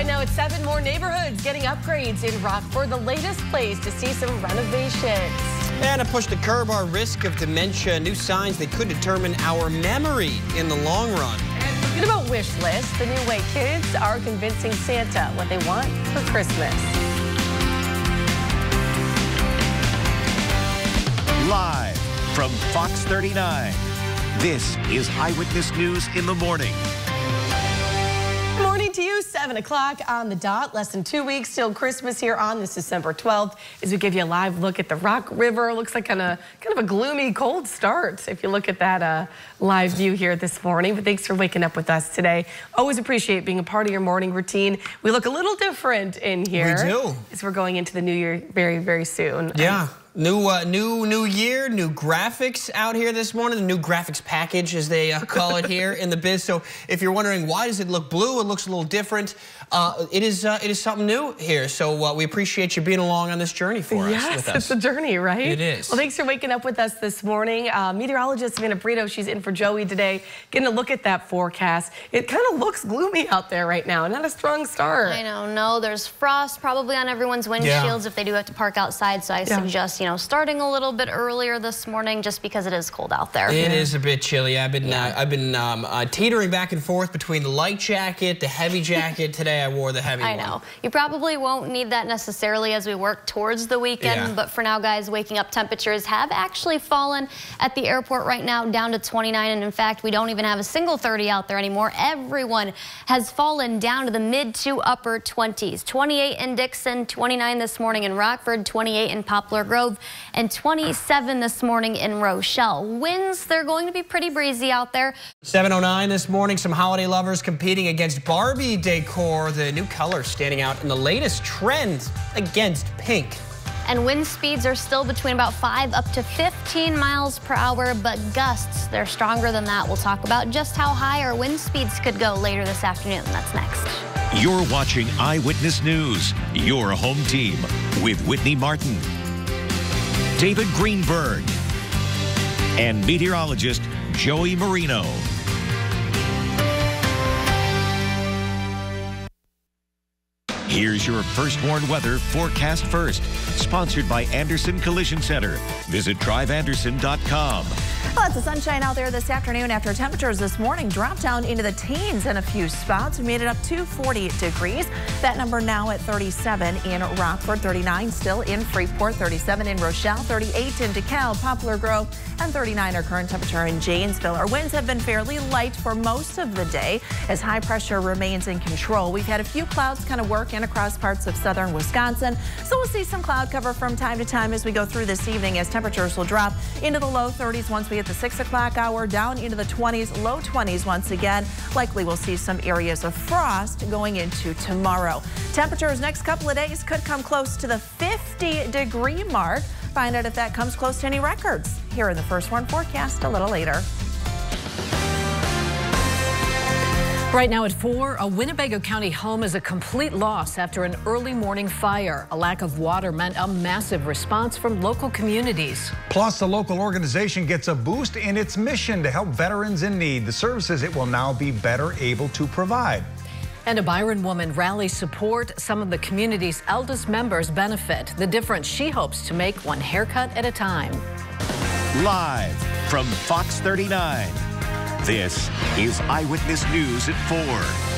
Right now, it's 7 more neighborhoods getting upgrades in Rockford, the latest place to see some renovations. And to push to curb our risk of dementia, new signs that could determine our memory in the long run. And forget about wish lists, the new way kids are convincing Santa what they want for Christmas. Live from Fox 39, this is Eyewitness News in the morning. Good morning to you, 7 o'clock on the dot. Less than 2 weeks till Christmas here on this December 12th as we give you a live look at the Rock River. Looks like kind of a gloomy, cold start if you look at that live view here this morning. But thanks for waking up with us today. Always appreciate being a part of your morning routine. We look a little different in here. We do. As we're going into the new year very, very soon. Yeah. New year, new graphics out here this morning. The new graphics package, as they call it here in the biz. So if you're wondering why does it look blue, it looks a little different. It is something new here. So we appreciate you being along on this journey for us. Yes, it's a journey, right? It is. Well, thanks for waking up with us this morning. Meteorologist Savanna Brito, she's in for Joey today, getting a look at that forecast. It kind of looks gloomy out there right now. Not a strong start. I know. No, there's frost probably on everyone's windshields if they do have to park outside. So I suggest, starting a little bit earlier this morning just because it is cold out there. It is a bit chilly. I've been teetering back and forth between the light jacket, the heavy jacket. Today I wore the heavy one. I know. You probably won't need that necessarily as we work towards the weekend, but for now, guys, waking up temperatures have actually fallen at the airport right now down to 29, and in fact, we don't even have a single 30 out there anymore. Everyone has fallen down to the mid to upper 20s. 28 in Dixon, 29 this morning in Rockford, 28 in Poplar Grove, and 27 this morning in Rochelle. Winds, they're going to be pretty breezy out there. 7:09 this morning, some holiday lovers competing against Barbie decor. The new color standing out in the latest trend against pink. And wind speeds are still between about 5 up to 15 miles per hour, but gusts, they're stronger than that. We'll talk about just how high our wind speeds could go later this afternoon. That's next. You're watching Eyewitness News, your home team with Whitney Martin, David Greenberg, and meteorologist Joey Marino. Here's your first warned weather forecast first, sponsored by Anderson Collision Center. Visit driveanderson.com. Lots of sunshine out there this afternoon after temperatures this morning dropped down into the teens in a few spots. We made it up to 40 degrees. That number now at 37 in Rockford, 39 still in Freeport, 37 in Rochelle, 38 in DeKalb, Poplar Grove, and 39 our current temperature in Janesville. Our winds have been fairly light for most of the day as high pressure remains in control. We've had a few clouds kind of work in across parts of southern Wisconsin, so we'll see some cloud cover from time to time as we go through this evening as temperatures will drop into the low 30s once we hit the 6 o'clock hour, down into the 20s, low 20s once again. Likely we'll see some areas of frost going into tomorrow. Temperatures next couple of days could come close to the 50-degree mark. Find out if that comes close to any records here in the First Warn forecast a little later. Right now at 4, a Winnebago County home is a complete loss after an early morning fire. A lack of water meant a massive response from local communities. Plus, the local organization gets a boost in its mission to help veterans in need. The services it will now be better able to provide. And a Byron woman rallies support. Some of the community's eldest members benefit. The difference she hopes to make one haircut at a time. Live from Fox 39. This is Eyewitness News at 4.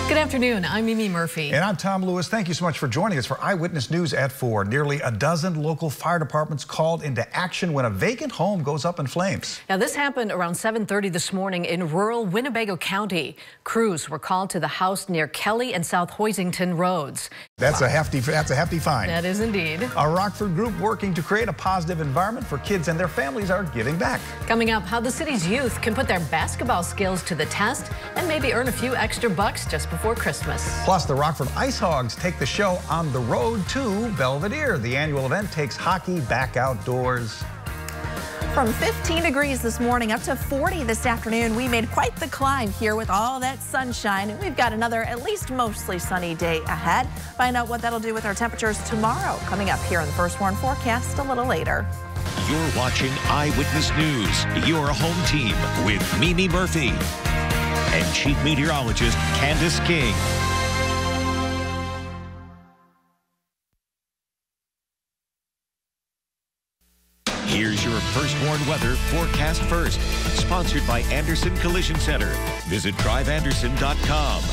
Good afternoon. I'm Mimi Murphy. And I'm Tom Lewis. Thank you so much for joining us for Eyewitness News at 4. Nearly a dozen local fire departments called into action when a vacant home goes up in flames. Now, this happened around 7:30 this morning in rural Winnebago County. Crews were called to the house near Kelly and South Hoisington roads. That's a hefty find. That is indeed. A Rockford group working to create a positive environment for kids and their families are giving back. Coming up, how the city's youth can put their basketball skills to the test and maybe earn a few extra bucks just before Christmas. Plus, the Rockford Ice Hogs take the show on the road to Belvedere. The annual event takes hockey back outdoors. From 15 degrees this morning up to 40 this afternoon, we made quite the climb here with all that sunshine. And we've got another at least mostly sunny day ahead. Find out what that'll do with our temperatures tomorrow. Coming up here on the First Warn forecast a little later. You're watching Eyewitness News, your home team with Mimi Murphy and Chief Meteorologist Candice King. your First Warn Weather forecast first. Sponsored by Anderson Collision Center. Visit driveanderson.com.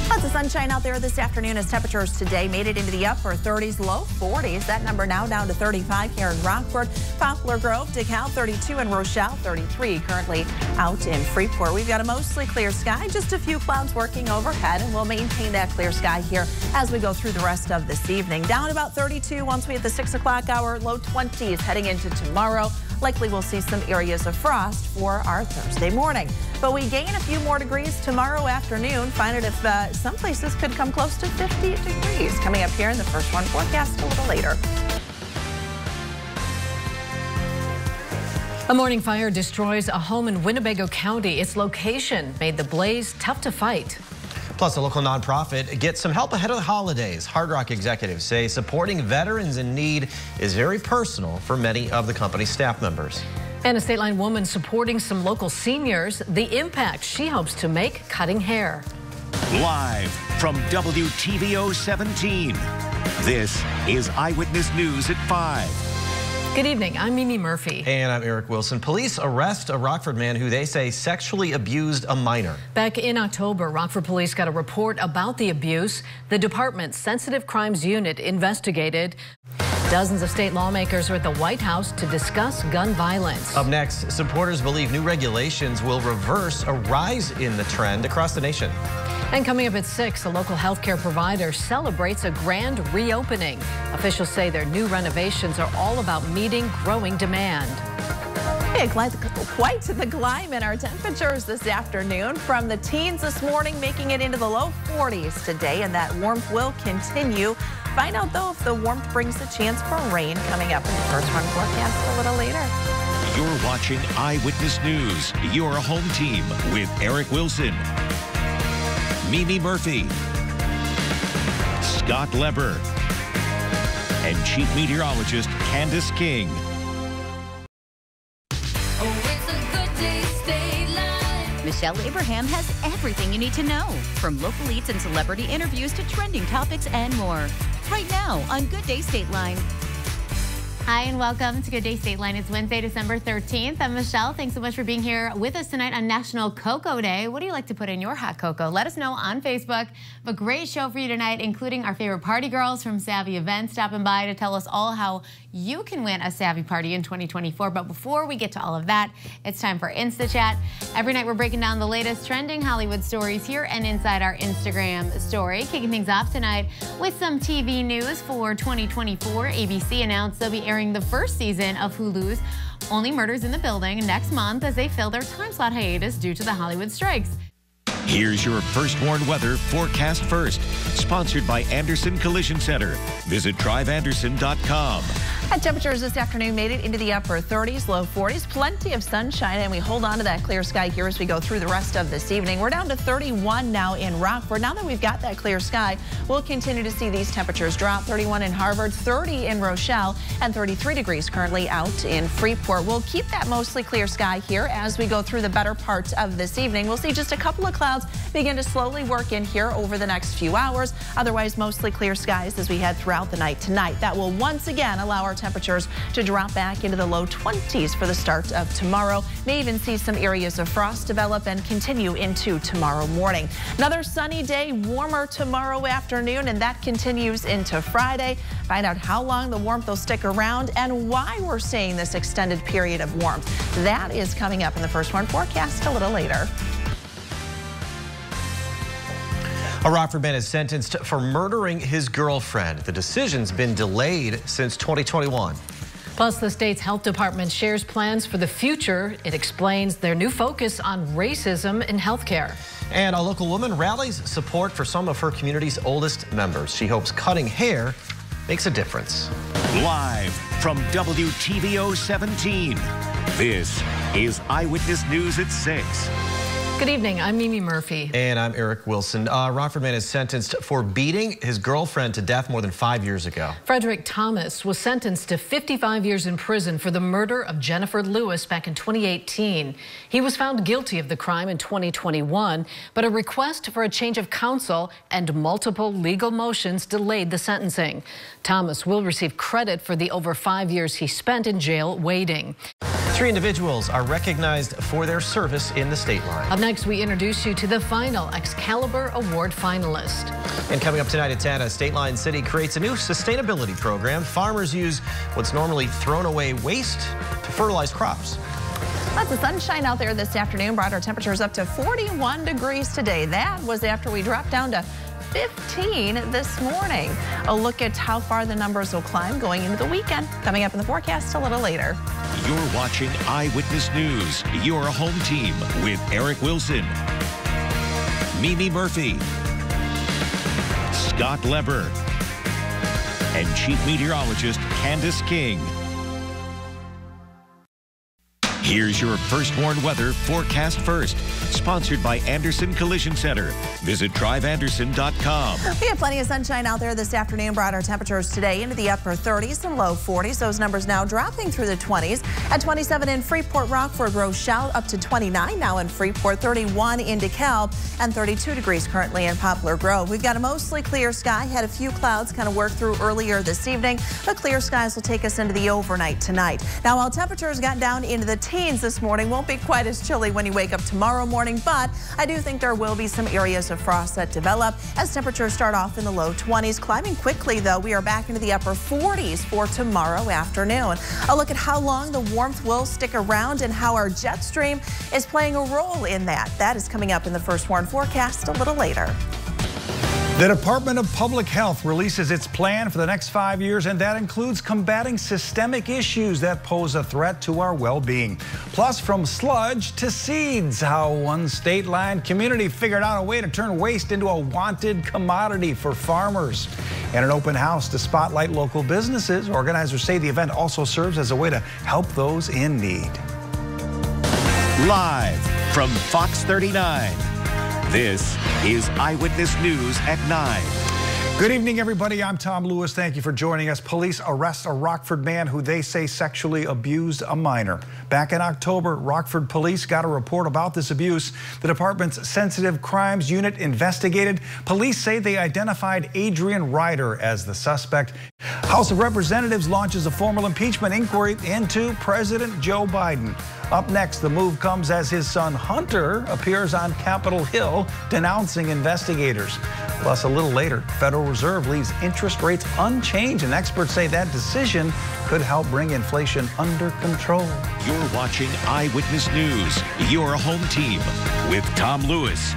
Lots of sunshine out there this afternoon as temperatures today made it into the upper 30s, low 40s. That number now down to 35 here in Rockford, Poplar Grove, DeKalb 32, and Rochelle 33 currently out in Freeport. We've got a mostly clear sky, just a few clouds working overhead, and we'll maintain that clear sky here as we go through the rest of this evening. Down about 32 once we hit the 6 o'clock hour, low 20s heading into tomorrow. Likely we'll see some areas of frost for our Thursday morning. But we gain a few more degrees tomorrow afternoon. Find it if some places could come close to 50 degrees. Coming up here in the First Warn forecast a little later. A morning fire destroys a home in Winnebago County. Its location made the blaze tough to fight. Plus, a local nonprofit gets some help ahead of the holidays. Hard Rock executives say supporting veterans in need is very personal for many of the company's staff members. And a Stateline woman supporting some local seniors, the impact she hopes to make cutting hair. Live from WTVO 17. This is Eyewitness News at 5. Good evening, I'm Mimi Murphy. And I'm Eric Wilson. Police arrest a Rockford man who they say sexually abused a minor. Back in October, Rockford police got a report about the abuse. The department's Sensitive Crimes Unit investigated. Dozens of state lawmakers are at the White House to discuss gun violence. Up next, supporters believe new regulations will reverse a rise in the trend across the nation. And coming up at 6, a local healthcare provider celebrates a grand reopening. Officials say their new renovations are all about meeting growing demand. Hey, quite the climb in our temperatures this afternoon. From the teens this morning, making it into the low 40s today, and that warmth will continue. Find out, though, if the warmth brings a chance for rain coming up in the First Warn forecast a little later. You're watching Eyewitness News, your home team with Eric Wilson, Mimi Murphy, Scott Leber, and Chief Meteorologist Candice King. Michelle Abraham has everything you need to know, from local leads and celebrity interviews to trending topics and more. Right now on Good Day Stateline. Hi and welcome to Good Day Stateline. It's Wednesday, December 13th. I'm Michelle. Thanks so much for being here with us tonight on National Cocoa Day. What do you like to put in your hot cocoa? Let us know on Facebook. A great show for you tonight, including our favorite party girls from Savvy Events stopping by to tell us all how you can win a Savvy party in 2024. But before we get to all of that, it's time for Insta Chat. Every night we're breaking down the latest trending Hollywood stories here and inside our Instagram story. Kicking things off tonight with some TV news for 2024. ABC announced they'll be airing the first season of Hulu's Only Murders in the Building next month as they fill their time slot hiatus due to the Hollywood strikes. Here's your First Warn Weather forecast first. Sponsored by Anderson Collision Center. Visit driveanderson.com. High temperatures this afternoon made it into the upper 30s, low 40s. Plenty of sunshine, and we hold on to that clear sky here as we go through the rest of this evening. We're down to 31 now in Rockford. Now that we've got that clear sky, we'll continue to see these temperatures drop. 31 in Harvard, 30 in Rochelle, and 33 degrees currently out in Freeport. We'll keep that mostly clear sky here as we go through the better parts of this evening. We'll see just a couple of clouds begin to slowly work in here over the next few hours. Otherwise, mostly clear skies as we head throughout the night tonight. That will once again allow our temperatures to drop back into the low 20s for the start of tomorrow. May even see some areas of frost develop and continue into tomorrow morning. Another sunny day, warmer tomorrow afternoon, and that continues into Friday. Find out how long the warmth will stick around and why we're seeing this extended period of warmth. That is coming up in the First Warn forecast a little later. A Rockford man is sentenced for murdering his girlfriend. The decision's been delayed since 2021. Plus, the state's health department shares plans for the future. It explains their new focus on racism in healthcare. And a local woman rallies support for some of her community's oldest members. She hopes cutting hair makes a difference. Live from WTVO 17. This is Eyewitness News at 6. Good evening, I'm Mimi Murphy. And I'm Eric Wilson. Rockford man is sentenced for beating his girlfriend to death more than 5 years ago. Frederick Thomas was sentenced to 55 years in prison for the murder of Jennifer Lewis back in 2018. He was found guilty of the crime in 2021, but a request for a change of counsel and multiple legal motions delayed the sentencing. Thomas will receive credit for the over 5 years he spent in jail waiting. 3 individuals are recognized for their service in the state line. Up next, we introduce you to the final Excalibur Award finalist. And coming up tonight at 10, Stateline City creates a new sustainability program. Farmers use what's normally thrown away waste to fertilize crops. Lots of sunshine out there this afternoon. Brought our temperatures up to 41 degrees today. That was after we dropped down to 15 this morning. A look at how far the numbers will climb going into the weekend. Coming up in the forecast a little later. You're watching Eyewitness News, your home team with Eric Wilson, Mimi Murphy, Scott Leber, and Chief Meteorologist Candice King. Here's your First Warn Weather forecast first, sponsored by Anderson Collision Center. Visit driveanderson.com. We have plenty of sunshine out there this afternoon. Brought our temperatures today into the upper 30s and low 40s. Those numbers now dropping through the 20s. At 27 in Freeport, Rockford, Rochelle, up to 29 now in Freeport, 31 in DeKalb, and 32 degrees currently in Poplar Grove. We've got a mostly clear sky. Had a few clouds kind of work through earlier this evening, but clear skies will take us into the overnight tonight. Now, while temperatures got down into the teens this morning, won't be quite as chilly when you wake up tomorrow morning, but I do think there will be some areas of frost that develop as temperatures start off in the low 20s. Climbing quickly, though, we are back into the upper 40s for tomorrow afternoon. A look at how long the warmth will stick around and how our jet stream is playing a role in that. That is coming up in the First Warn forecast a little later. The Department of Public Health releases its plan for the next 5 years, and that includes combating systemic issues that pose a threat to our well-being. Plus, from sludge to seeds, how one state-line community figured out a way to turn waste into a wanted commodity for farmers. And an open house to spotlight local businesses. Organizers say the event also serves as a way to help those in need. Live from Fox 39. This is Eyewitness News at 9. Good evening, everybody. I'm Tom Lewis. Thank you for joining us. Police arrest a Rockford man who they say sexually abused a minor. Back in October, Rockford police got a report about this abuse. The department's sensitive crimes unit investigated. Police say they identified Adrian Ryder as the suspect. House of Representatives launches a formal impeachment inquiry into President Joe Biden. Up next, the move comes as his son Hunter appears on Capitol Hill denouncing investigators. Plus, a little later, Federal Reserve leaves interest rates unchanged, and experts say that decision could help bring inflation under control. You're watching Eyewitness News, your home team with Tom Lewis,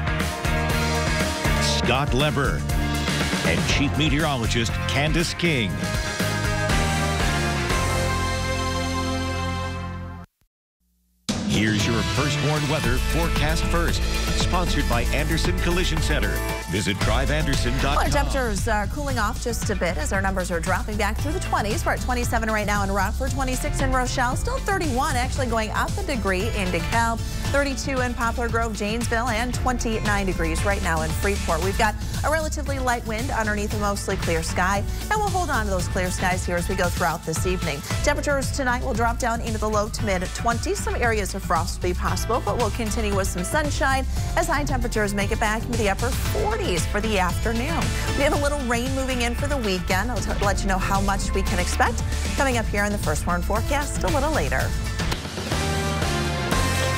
Scott Leber, and Chief Meteorologist Candice King. Here's your First Warn Weather forecast first, sponsored by Anderson Collision Center. Visit driveanderson.com. Our temperatures are cooling off just a bit as our numbers are dropping back through the 20s. We're at 27 right now in Rockford, 26 in Rochelle, still 31, actually going up a degree in DeKalb, 32 in Poplar Grove, Janesville, and 29 degrees right now in Freeport. We've got a relatively light wind underneath a mostly clear sky, and we'll hold on to those clear skies here as we go throughout this evening. Temperatures tonight will drop down into the low to mid 20s. Some areas of frost will be possible, but we'll continue with some sunshine as high temperatures make it back into the upper 40s for the afternoon. We have a little rain moving in for the weekend. I'll let you know how much we can expect coming up here in the First Warn forecast a little later.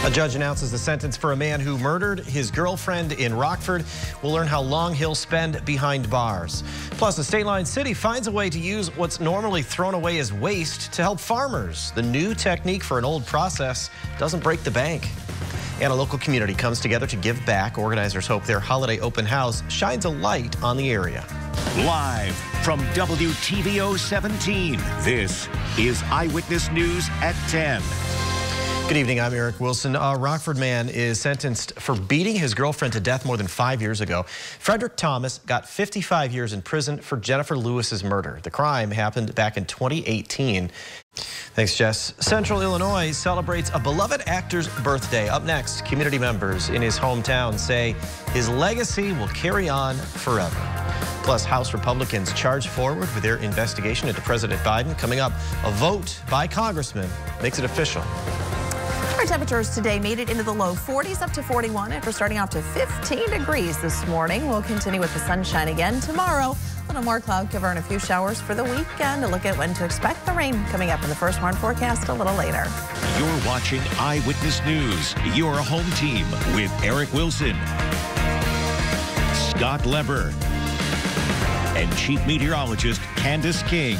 A judge announces the sentence for a man who murdered his girlfriend in Rockford. We'll learn how long he'll spend behind bars. Plus, the Stateline City finds a way to use what's normally thrown away as waste to help farmers. The new technique for an old process doesn't break the bank. And a local community comes together to give back. Organizers hope their holiday open house shines a light on the area. Live from WTVO 17, this is Eyewitness News at 10. Good evening, I'm Eric Wilson. A Rockford man is sentenced for beating his girlfriend to death more than 5 years ago. Frederick Thomas got 55 years in prison for Jennifer Lewis's murder. The crime happened back in 2018. Thanks, Jess. Central Illinois celebrates a beloved actor's birthday. Up next, community members in his hometown say his legacy will carry on forever. Plus, House Republicans charge forward with their investigation into President Biden. Coming up, a vote by congressmen makes it official. Our temperatures today made it into the low 40s, up to 41 after starting off to 15 degrees this morning. We'll continue with the sunshine again tomorrow. A little more cloud cover and a few showers for the weekend. A look at when to expect the rain coming up in the first warn forecast a little later. You're watching Eyewitness News, your home team with Eric Wilson, Scott Leber, and Chief Meteorologist Candice King.